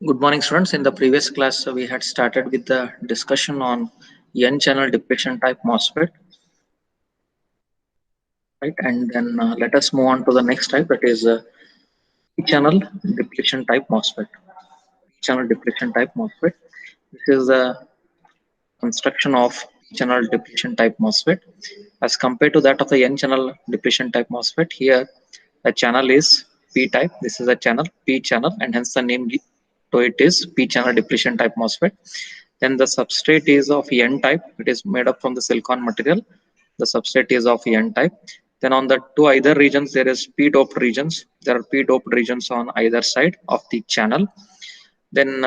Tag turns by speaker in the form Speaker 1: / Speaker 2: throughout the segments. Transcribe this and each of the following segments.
Speaker 1: Good morning, students. In the previous class, we had started with the discussion on N-channel depletion type MOSFET, right? And then let us move on to the next type, that is P-channel depletion type MOSFET. P-channel depletion type MOSFET. This is the construction of P-channel depletion type MOSFET as compared to that of the N-channel depletion type MOSFET. Here, the channel is P-type. This is a channel P-channel, and hence the name to it is P-channel depletion type MOSFET. Then the substrate is of N-type. It is made up from the silicon material. The substrate is of N-type. Then on the two either regions, there is P-doped regions. There are P-doped regions on either side of the channel. Then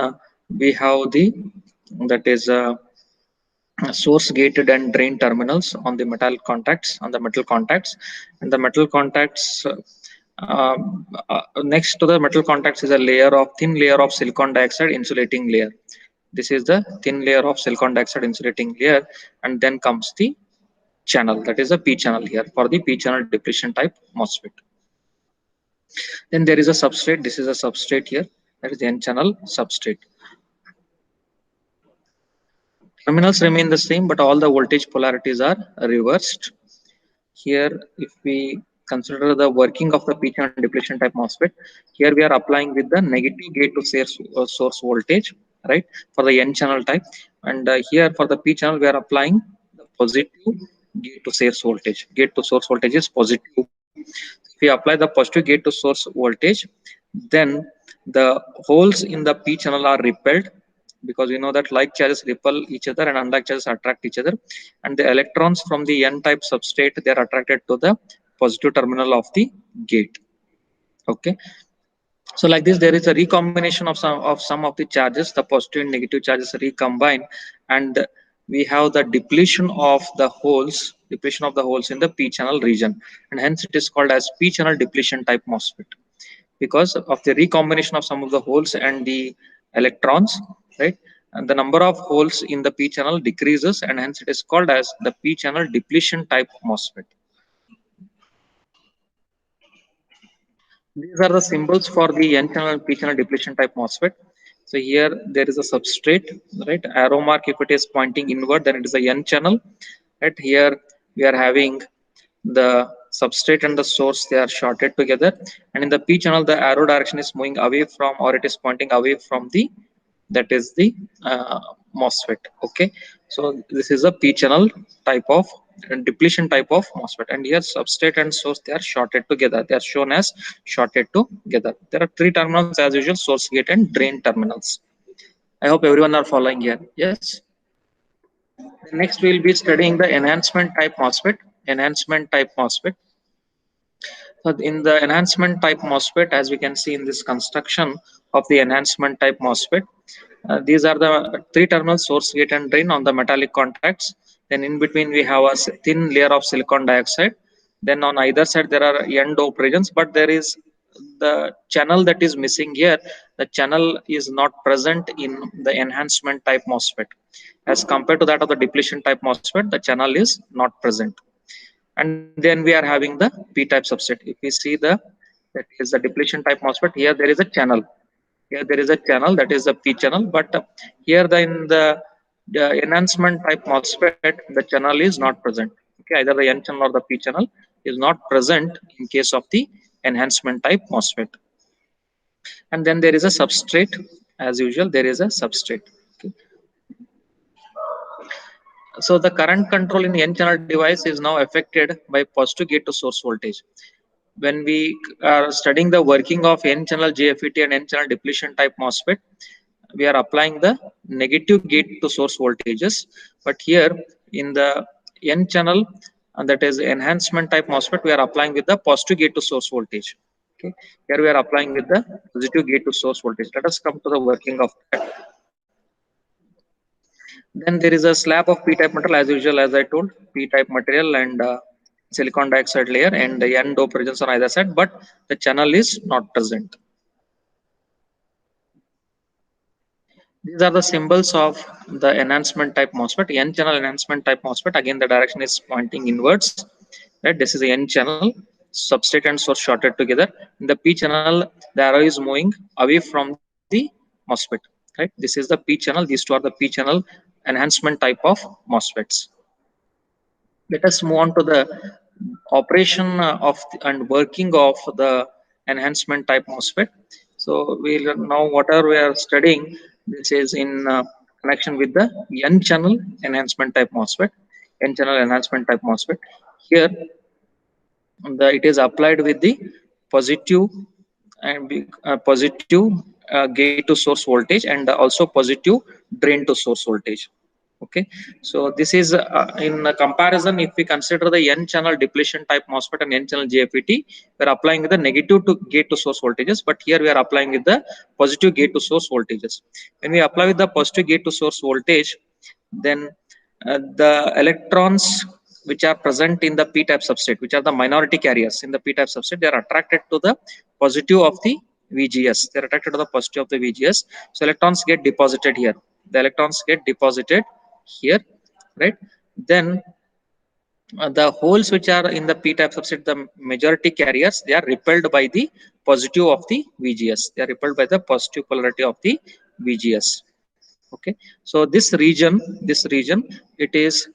Speaker 1: we have the that is source gated and drain terminals on the metal contacts and the metal contacts next to the metal contacts is a thin layer of silicon dioxide insulating layer. This is the thin layer of silicon dioxide insulating layer, and then comes the channel, that is a P channel here for the P channel depletion type MOSFET. Then there is a substrate. This is a substrate here, that is the N channel substrate. Terminals remain the same, but all the voltage polarities are reversed. Here, if we consider the working of the P channel depletion type MOSFET, here we are applying with the negative gate to source voltage, right, for the N channel type, and here for the P channel we are applying the positive gate to source voltage. Gate to source voltage is positive. If we apply the positive gate to source voltage, then the holes in the P channel are repelled, because we know that like charges repel each other and unlike charges attract each other, and the electrons from the N-type substrate, they are attracted to the positive terminal of the gate. Okay, so like this, there is a recombination of some of the charges. The positive and negative charges recombine, and we have the depletion of the holes in the P channel region, and hence it is called as P channel depletion type MOSFET, because of the recombination of some of the holes and the electrons, right? And the number of holes in the P channel decreases, and hence it is called as the P channel depletion type MOSFET. These are the symbols for the N channel and P channel depletion type MOSFET. So here there is a substrate, right? Arrow mark, if it is pointing inward, then it is a N channel. Right here we are having the substrate and the source, they are shorted together, and in the P channel the arrow direction is moving away from, or it is pointing away from the, that is the MOSFET. Okay, so this is a P channel type of depletion type of MOSFET, and here substrate and source, they are shorted together. They are shown as shorted together. There are three terminals as usual: source gate and drain terminals. I hope everyone are following here. Yes. Next we will be studying the enhancement type MOSFET. Enhancement type MOSFET. So in the enhancement type MOSFET, as we can see in this construction of the enhancement type MOSFET, these are the three terminals: source, gate, and drain on the metallic contacts. Then in between we have a thin layer of silicon dioxide. Then on either side there are N-doped regions, but there is the channel that is missing here. The channel is not present in the enhancement type MOSFET. As compared to that of the depletion type MOSFET, the channel is not present. And then we are having the P-type substrate. If we see that is the depletion type MOSFET, here there is a channel. Here there is a channel, that is a P channel, but here in the enhancement type MOSFET, the channel is not present. Okay, either the N channel or the P channel is not present in case of the enhancement type MOSFET. And then there is a substrate. As usual, there is a substrate. Okay. So the current control in N channel device is now affected by positive gate to source voltage. When we are studying the working of N channel JFET and N channel depletion type MOSFET, we are applying the negative gate to source voltages. But here in the N channel, and that is enhancement type MOSFET, we are applying with the positive gate to source voltage. Okay, here we are applying with the positive gate to source voltage. Let us come to the working of that. Then there is a slab of P-type material, as usual, as I told, P-type material and silicon dioxide layer and the N-doped regions on either side, but the channel is not present. These are the symbols of the enhancement type MOSFET. N-channel enhancement type MOSFET. Again, the direction is pointing inwards. Right, this is the N channel. substrate and source shorted together. In the P channel, the arrow is moving away from the MOSFET, right? This is the P channel. These two are the P channel enhancement type of MOSFETs. Let us move on to the operation of and working of the enhancement type MOSFET. So we'll now whatever we are studying, this is in connection with the N channel enhancement type MOSFET. N channel enhancement type MOSFET. Here it is applied with the positive and positive gate to source voltage and also positive drain to source voltage. Okay, so this is in a comparison. If we consider the N channel depletion type MOSFET and N channel JFET, we are applying with the negative to gate to source voltages, but here we are applying with the positive gate to source voltages. When we apply with the positive gate to source voltage, then the electrons which are present in the p-type substrate, which are the minority carriers in the p-type substrate, they are attracted to the positive of the VGS. They are attracted to the positive of the VGS. So electrons get deposited here. The electrons get deposited here, right? Then the holes which are in the p-type substrate, the majority carriers, they are repelled by the positive of the VGS. They are repelled by the positive polarity of the VGS. Okay, so this region, it is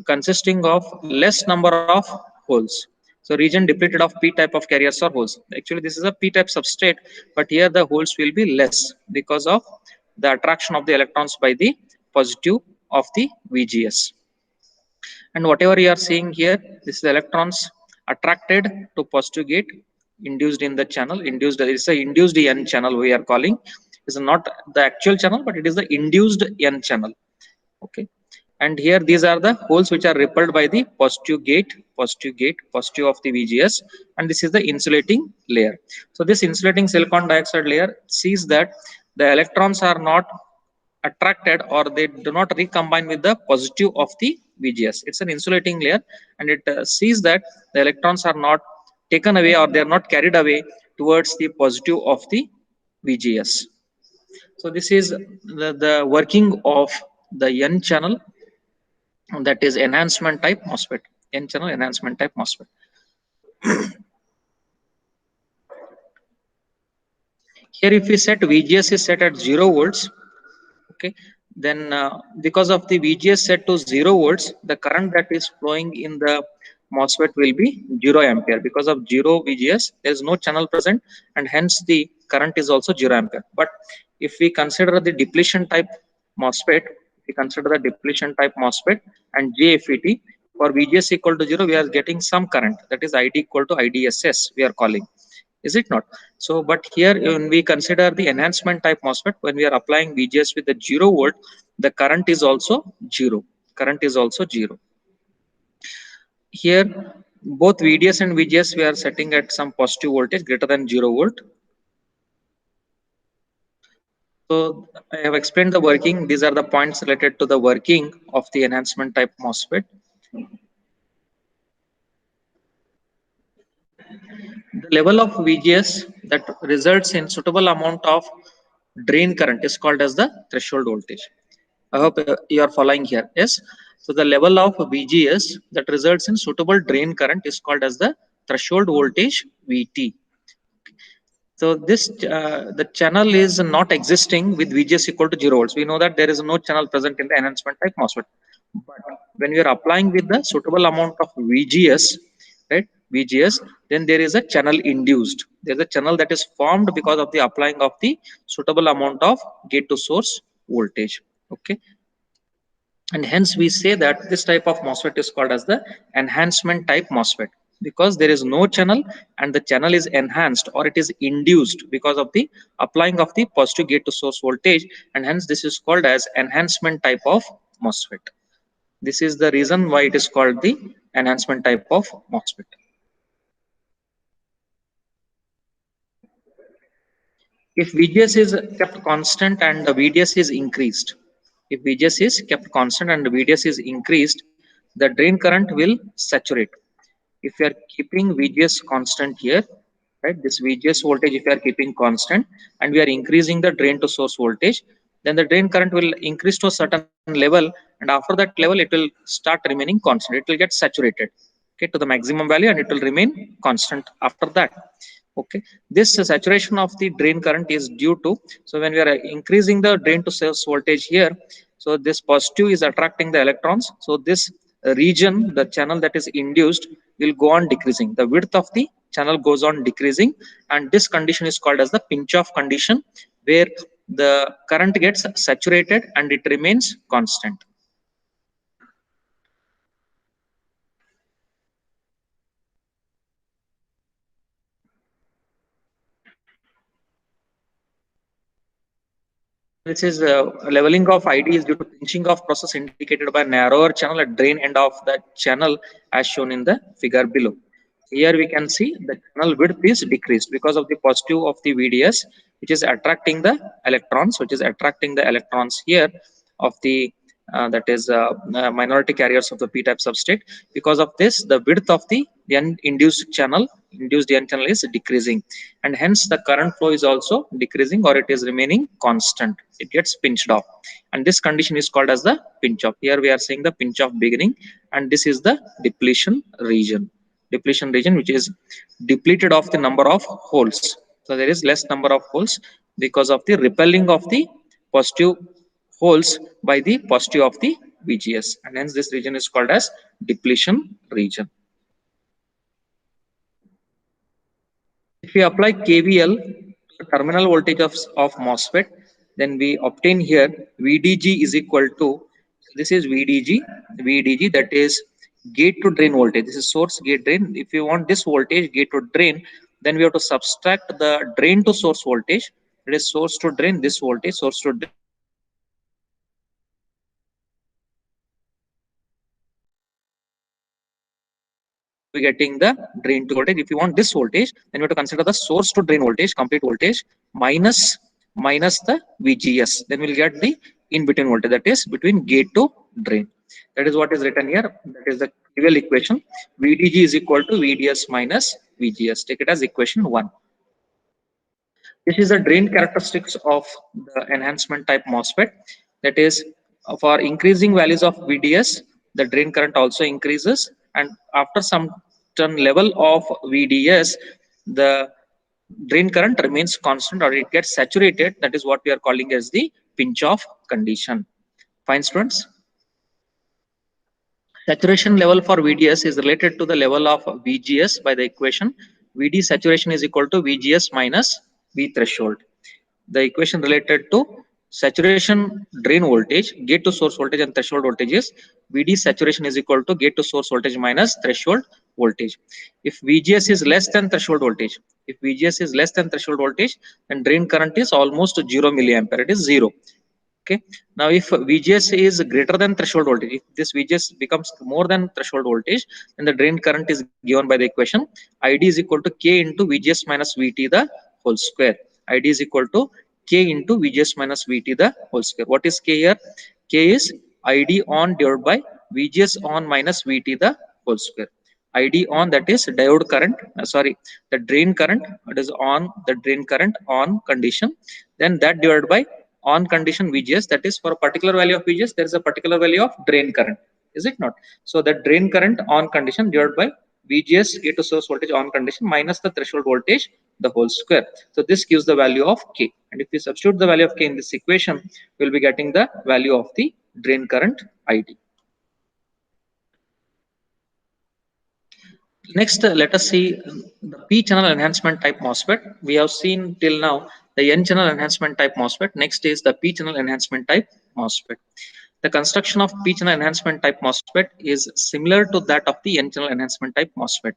Speaker 1: consisting of less number of holes. So region depleted of p type of carriers or holes. Actually this is a p type substrate, but here the holes will be less because of the attraction of the electrons by the positive of the VGS. And whatever you are seeing here, this is the electrons attracted to positive gate, induced in the channel. Induced, it is a induced N channel we are calling. Is not the actual channel, but it is the induced N channel. Okay, and here these are the holes which are repelled by the positive gate, positive of the VGS, and this is the insulating layer. So this insulating silicon dioxide layer sees that the electrons are not attracted or they do not recombine with the positive of the VGS. It's an insulating layer, and it sees that the electrons are not taken away or they are not carried away towards the positive of the VGS. So this is the working of the N channel, that is enhancement type MOSFET. N channel enhancement type MOSFET. Here if we set VGS is set at 0 volts, okay, then because of the VGS set to 0 volts, the current that is flowing in the MOSFET will be 0 ampere. Because of 0 VGS, there is no channel present, and hence the current is also 0 ampere. But if we consider the depletion type MOSFET, and JFET, for VGS equal to 0, we are getting some current, that is ID equal to IDSS we are calling. Is it not? So, but here when we consider the enhancement type MOSFET, when we are applying VGS with the 0 volt, the current is also 0. Current is also 0. Here, both VDS and VGS we are setting at some positive voltage greater than 0 volt. So I have explained the working. These are the points related to the working of the enhancement type MOSFET. The level of VGS that results in suitable amount of drain current is called as the threshold voltage. I hope you are following here. Yes. So the level of VGS that results in suitable drain current is called as the threshold voltage VT. So this the channel is not existing with VGS equal to 0 volts. We know that there is no channel present in the enhancement type MOSFET. But when we are applying with the suitable amount of VGS, right? VGS, then there is a channel induced. There is a channel that is formed because of the applying of the suitable amount of gate to source voltage. Okay. And hence we say that this type of MOSFET is called as the enhancement type MOSFET, because there is no channel and the channel is enhanced or it is induced because of the applying of the positive gate to source voltage, and hence this is called as enhancement type of MOSFET. This is the reason why it is called the enhancement type of MOSFET. If VGS is kept constant and the VDS is increased, if VGS is kept constant and the VDS is increased, the drain current will saturate. If you are keeping VGS constant here, right, this VGS voltage, if you are keeping constant and we are increasing the drain to source voltage, then the drain current will increase to a certain level, and after that level it will start remaining constant. It will get saturated. okay, to the maximum value, and it will remain constant after that. Okay, this saturation of the drain current is due to, so when we are increasing the drain to source voltage here, so this positive is attracting the electrons, so this region, the channel that is induced, will go on decreasing, the width of the channel goes on decreasing, and this condition is called as the pinch off condition, where the current gets saturated and it remains constant. This is leveling of ID is due to pinching off process indicated by narrower channel at drain end of the channel as shown in the figure below. Here we can see the channel width is decreased because of the positive of the VDS, which is attracting the electrons, which is attracting the electrons here of the that is minority carriers of the p-type substrate. Because of this, the width of the n induced channel, induced n channel is decreasing, and hence the current flow is also decreasing, or it is remaining constant. It gets pinched off, and this condition is called as the pinch off. Here we are saying the pinch off beginning, and this is the depletion region. Depletion region, which is depleted of the number of holes. So there is less number of holes because of the repelling of the positive holes by the positive of the VGS, and hence this region is called as depletion region. If we apply KVL to the terminal voltage of MOSFET, then we obtain here VDG is equal to, this is VDG that is gate to drain voltage. This is source gate drain. If you want this voltage gate to drain, then we have to subtract the drain to source voltage. It is source to drain, this voltage, source to drain, be getting the drain to voltage. If you want this voltage, then you have to consider the source to drain voltage, complete voltage, minus the VGS. Then we'll get the in between voltage, that is between gate to drain. That is what is written here. That is the trivial equation. VDG is equal to VDS minus VGS. Take it as equation 1. This is the drain characteristics of the enhancement type MOSFET. That is, for increasing values of VDS, the drain current also increases, and after some certain level of VDS, the drain current remains constant, or it gets saturated. That is what we are calling as the pinch off condition. Fine, students. Saturation level for VDS is related to the level of VGS by the equation VD saturation is equal to VGS minus V threshold. The equation related to saturation drain voltage, gate to source voltage, and threshold voltage is VD saturation is equal to gate to source voltage minus threshold voltage. If VGS is less than threshold voltage, if VGS is less than threshold voltage, then drain current is almost 0 milliampere. It is 0. Okay. Now, if VGS is greater than threshold voltage, if this VGS becomes more than threshold voltage, then the drain current is given by the equation ID is equal to K into VGS minus VT the whole square. ID is equal to K into VGS minus VT the whole square. What is K here? K is ID on divided by VGS on minus VT the whole square. ID on, that is diode current, sorry, the drain current, it is on the drain current on condition, then that divided by on condition VGS, that is for a particular value of VGS, there is a particular value of drain current, is it not? So the drain current on condition divided by VGS gate to source voltage on condition minus the threshold voltage the whole square. So this gives the value of K, and if we substitute the value of K in this equation, we will be getting the value of the drain current ID. Next, let us see the P-channel enhancement type MOSFET. We have seen till now the N-channel enhancement type MOSFET. Next is the P-channel enhancement type MOSFET. The construction of P-channel enhancement type MOSFET is similar to that of the N-channel enhancement type MOSFET.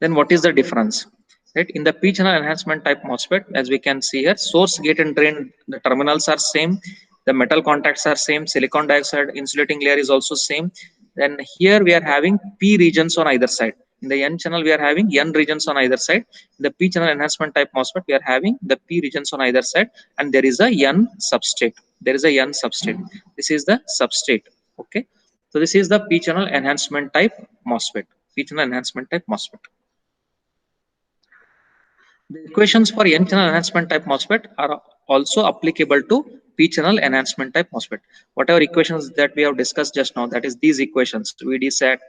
Speaker 1: Then what is the difference? Right, in the P-channel enhancement type MOSFET, as we can see here, source, gate, and drain, the terminals are same, the metal contacts are same, silicon dioxide insulating layer is also same. Then here we are having P regions on either side. In the N channel, we are having N regions on either side. In the P channel enhancement type MOSFET, we are having the P regions on either side, and there is a N substrate. There is a N substrate. This is the substrate. Okay. So this is the P channel enhancement type MOSFET. P channel enhancement type MOSFET. The equations for N channel enhancement type MOSFET are also applicable to P channel enhancement type MOSFET. Whatever equations that we have discussed just now, that is these equations, VD sat,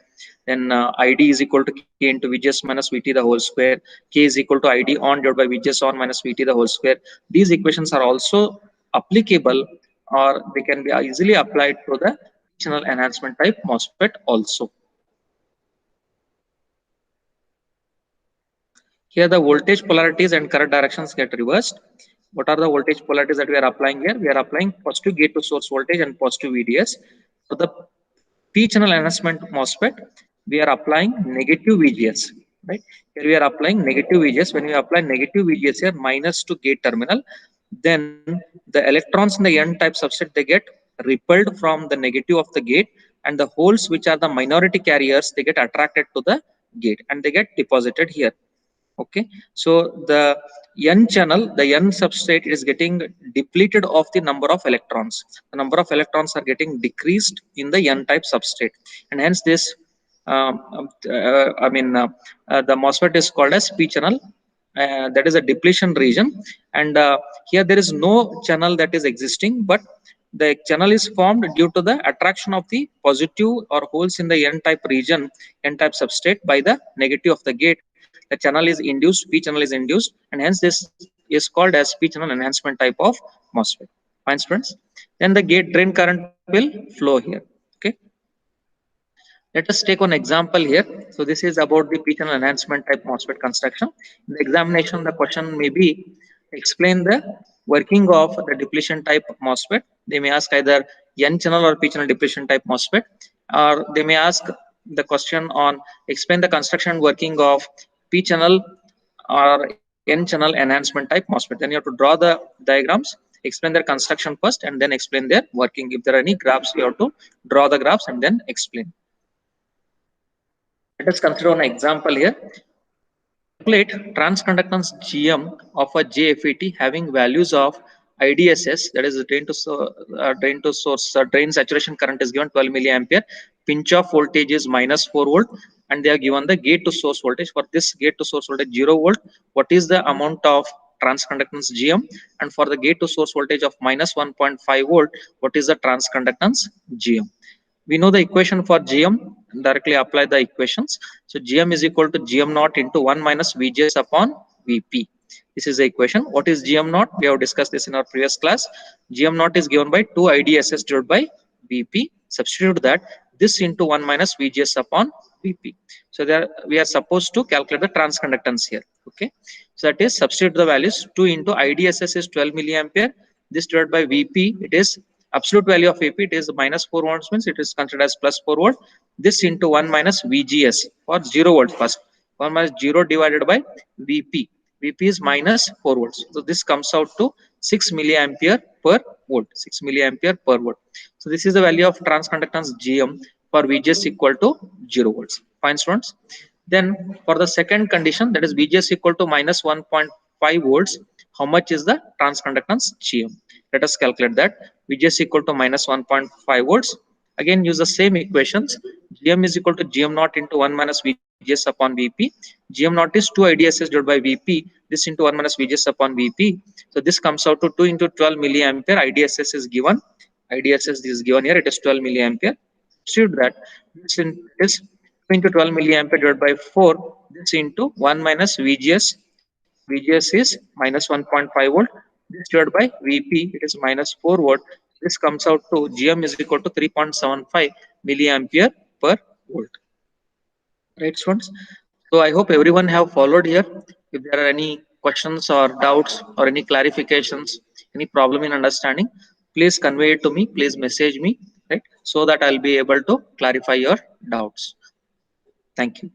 Speaker 1: then ID is equal to K into VGS minus VT the whole square, K is equal to ID on divided by VGS on minus VT the whole square. These equations are also applicable, or they can be easily applied to the P channel enhancement type MOSFET also. Here the voltage polarities and current directions get reversed. What are the voltage polarities that we are applying here? We are applying positive gate to source voltage and positive VDS. For the P channel enhancement MOSFET, we are applying negative VGS. Right? Here we are applying negative VGS. When we apply negative VGS here, minus to gate terminal, then the electrons in the N type substrate, they get repelled from the negative of the gate, and the holes, which are the minority carriers, they get attracted to the gate and they get deposited here. Okay, so the N channel, the N substrate is getting depleted of the number of electrons. The number of electrons are getting decreased in the N type substrate, and hence this the MOSFET is called as P channel. That is a depletion region, and here there is no channel that is existing, but the channel is formed due to the attraction of the positive or holes in the N type region, N type substrate, by the negative of the gate. The channel is induced, P channel is induced, and hence this is called as P channel enhancement type of MOSFET. Fine, friends. Then the gate drain current will flow here. Okay. Let us take one example here. So this is about the P channel enhancement type MOSFET construction. In the examination, the question may be, explain the working of the depletion type MOSFET. They may ask either N channel or P channel depletion type MOSFET, or they may ask the question on explain the construction working of P channel or N channel enhancement type MOSFET. Then you have to draw the diagrams, explain their construction first, and then explain their working. If there are any graphs, you have to draw the graphs and then explain. Let us consider an example here. Calculate transconductance GM of a JFET having values of IDSS, that is drain to source drain saturation current is given 12 milliampere, pinch off voltage is minus 4 volt, and they are given the gate to source voltage. For this gate to source voltage 0 volt, what is the amount of transconductance GM, and for the gate to source voltage of minus 1.5 volt, what is the transconductance GM? We know the equation for GM, directly apply the equations. So GM is equal to GM naught into 1 minus VGS upon VP. This is the equation. What is GM naught? We have discussed this in our previous class. GM naught is given by 2 IDSS divided by VP. Substitute that, this into 1 minus VGS upon VP. So there we are supposed to calculate the transconductance here. Okay. So that is, substitute the values. 2 into IDSS is 12 milliampere. This divided by VP, it is absolute value of VP, it is minus 4 volts, means it is considered as plus 4 volt. This into 1 minus VGS for 0 volt first. 1 minus 0 divided by VP. VP is minus 4 volts. So this comes out to 6 milliampere per volt. 6 milliampere per volt. So this is the value of transconductance GM for VGS equal to 0 volts. Fine, students. Then for the second condition, that is VGS equal to minus 1.5 volts, how much is the transconductance GM? Let us calculate that. VGS equal to minus 1.5 volts. Again, use the same equations. GM is equal to GM naught into 1 minus VGS upon VP. GM naught is 2 IDSS divided by VP. This into 1 minus VGS upon VP. So this comes out to 2 into 12 milliampere. IDSS is given. IDSS is given here. It is 12 milliampere. Substitute that. This is 2 into 12 milliampere divided by 4. This into 1 minus VGS. VGS is minus 1.5 volt. This divided by VP, it is minus 4 volt. This comes out to GM is equal to 3.75 milliampere per volt. Right, students? So I hope everyone have followed here. If there are any questions or doubts or any clarifications, any problem in understanding, please convey it to me. Please message me, right? So that I'll be able to clarify your doubts. Thank you.